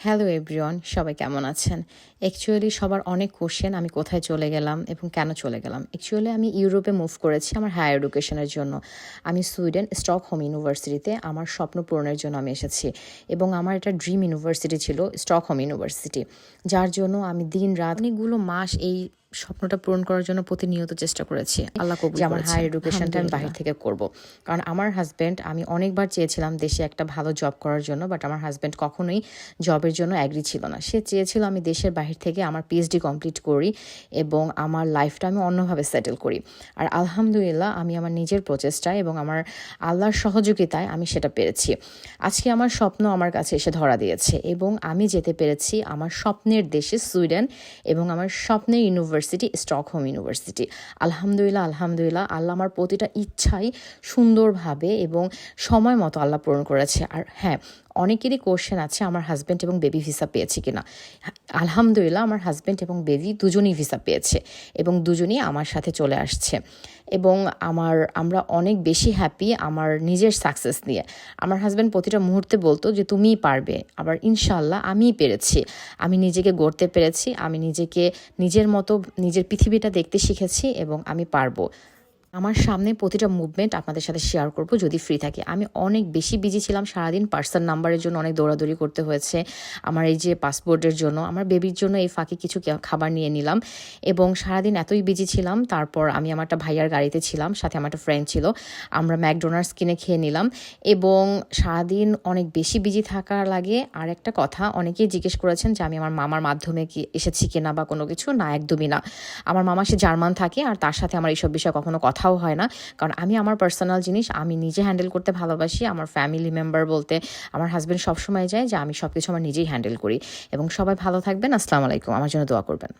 Hello everyone, সবাই কেমন আছেন? অ্যাকচুয়ালি সবার অনেক কোশ্চেন আমি কোথায় চলে গেলাম এবং কেন চলে গেলাম। অ্যাকচুয়ালি আমি ইউরোপে মুভ করেছি আমার হায়ার এডুকেশনের জন্য। আমি সুইডেন স্টকহোম ইউনিভার্সিটিতে আমার স্বপ্ন পূরণের জন্য আমি এসেছি এবং আমার এটা ড্রিম ইউনিভার্সিটি ছিল স্টকহোম ইউনিভার্সিটি। যার জন্য আমি দিন-রাত অনেকগুলো মাস এই স্বপ্নটা পূরণ করার জন্য প্রতিনিয়ত চেষ্টা করেছি। আল্লাহ কবুল করেছে। আমার হায়ার এডুকেশনটা আমি বাহির থেকে করব। কারণ আমার হাসব্যান্ড, আমি অনেকবার চেয়েছিলাম দেশে একটা ভালো জব করার জন্য, বাট আমার হাসব্যান্ড কখনোই জবের জন্য অ্যাগ্রি ছিল না। সে চেয়েছিল আমি দেশের বাহির থেকে আমার পিএইচডি কমপ্লিট করি এবং আমার লাইফটা আমি অন্যভাবে সেটেল করি। আর আলহামদুলিল্লাহ আমি আমার নিজের প্রচেষ্টায় এবং আমার আল্লাহর সহযোগিতায় আমি সেটা পেরেছি। আজকে আমার স্বপ্ন আমার কাছে এসে ধরা দিয়েছে এবং আমি যেতে পেরেছি আমার স্বপ্নের দেশে সুইডেন এবং আমার স্বপ্নের ইউনিভার্সিটি স্টকহোম ইউনিভার্সিটি। আলহামদুলিল্লাহ আলহামদুলিল্লাহ, আল্লাহ আমার প্রতিটা ইচ্ছাই সুন্দরভাবে এবং সময় মতো আল্লাহ পূরণ করেছে। আর হ্যাঁ, অনেকেরই কোশ্চেন আছে আমার হাজব্যান্ড এবং বেবি ভিসা পেয়েছি কিনা। আলহামদুলিল্লাহ আমার হাজব্যান্ড এবং বেবি দুজনই ভিসা পেয়েছে এবং দুজনই আমার সাথে চলে আসছে এবং আমরা অনেক বেশি হ্যাপি আমার নিজের সাকসেস নিয়ে। আমার হাজব্যান্ড প্রতিটা মুহূর্তে বলতো যে তুমিই পারবে, আবার ইনশাল্লাহ আমিই পেরেছি। আমি নিজেকে গড়তে পেরেছি, আমি নিজেকে নিজের মতো নিজের পৃথিবীটা দেখতে শিখেছি এবং আমি পারবো। আমার সামনে প্রতিটা মুভমেন্ট আপনাদের সাথে শেয়ার করব যদি ফ্রি থাকি। আমি অনেক বেশি বিজি ছিলাম সারাদিন, পার্সন নাম্বারের জন্য অনেক দৌড়াদৌড়ি করতে হয়েছে, আমার এই যে পাসপোর্টের জন্য, আমার বেবির জন্য এই ফাঁকে কিছু খাবার নিয়ে নিলাম এবং সারাদিন এতই বিজি ছিলাম। তারপর আমি আমার একটা ভাইয়ার গাড়িতে ছিলাম, সাথে আমার একটা ফ্রেন্ড ছিল, আমরা ম্যাকডোনাল্ডস কিনে খেয়ে নিলাম এবং সারাদিন অনেক বেশি বিজি থাকার লাগে। আর একটা কথা, অনেকেই জিজ্ঞেস করেছেন যে আমি আমার মামার মাধ্যমে কি এসেছি কিনা বা কোনো কিছু, না একদমই না। আমার মামা সে জার্মান থাকে আর তার সাথে আমার এইসব বিষয়ে কখনো কথাও হয় না, কারণ আমি আমার পার্সোনাল জিনিস আমি নিজে হ্যান্ডেল করতে ভালোবাসি। আমার ফ্যামিলি মেম্বার বলতে আমার হাজব্যান্ড সবসময় চায় যে আমি সব কিছু আমার নিজেই হ্যান্ডেল করি। এবং সবাই ভালো থাকবেন। আসসালামু আলাইকুম। আমার জন্য দোয়া করবেন।